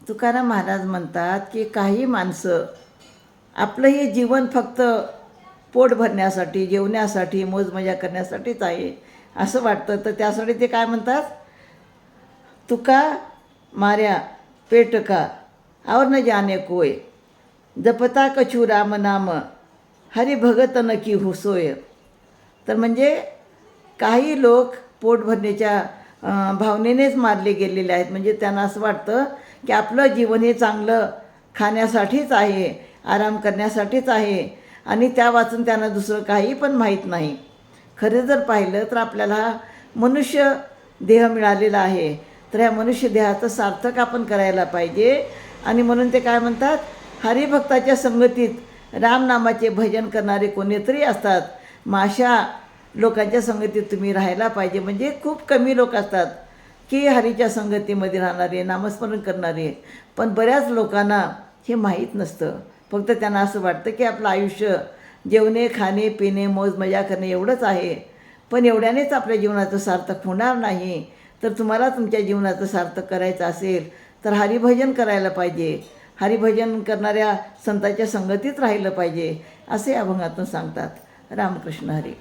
तुकाराम महाराज म्हणतात की काही माणसं आपलं हे जीवन फक्त पोट भरण्यासाठी, जेवण्यासाठी, मौजमजा करण्यासाठीच आहे असं वाटतं. तर त्यासाठी ते काय म्हणतात, तुका माऱ्या पेट का और न जाने कोय, जपता कछु राम नाम हरी भगत न की हुसोय. तर म्हणजे काही लोक पोट भरण्याच्या भावनेनेच मारले गेलेले आहेत. म्हणजे त्यांना असं वाटतं की आपलं जीवन हे चांगलं खाण्यासाठीच आहे, आराम करण्यासाठीच आहे आणि त्या वाचून त्यांना दुसरं काही पण माहीत नाही. खरं जर पाहिलं तर आपल्याला मनुष्य देह मिळालेला आहे, तर ह्या मनुष्य देहाचं सार्थक आपण करायला पाहिजे. आणि म्हणून ते काय म्हणतात, हरिभक्ताच्या संगतीत रामनामाचे भजन करणारे कोणीतरी असतात, मग अशा लोकांच्या संगतीत तुम्ही राहायला पाहिजे. म्हणजे खूप कमी लोक असतात की हरीच्या संगतीमध्ये राहणारे, नामस्मरण करणारे. पण बऱ्याच लोकांना हे माहीत नसतं. फक्त त्यांना असं वाटतं की आपलं आयुष्य जेवणे, खाणे, पिणे, मौज मजा करणे एवढंच आहे. पण एवढ्यानेच आपल्या जीवनाचं सार्थक होणार नाही. तर तुम्हाला तुमच्या जीवनाचं सार्थक करायचं असेल तर हरिभजन करायला पाहिजे, हरिभजन करणाऱ्या संतांच्या संगतीत राहिलं पाहिजे असे अभंगातून सांगतात. रामकृष्ण हरी.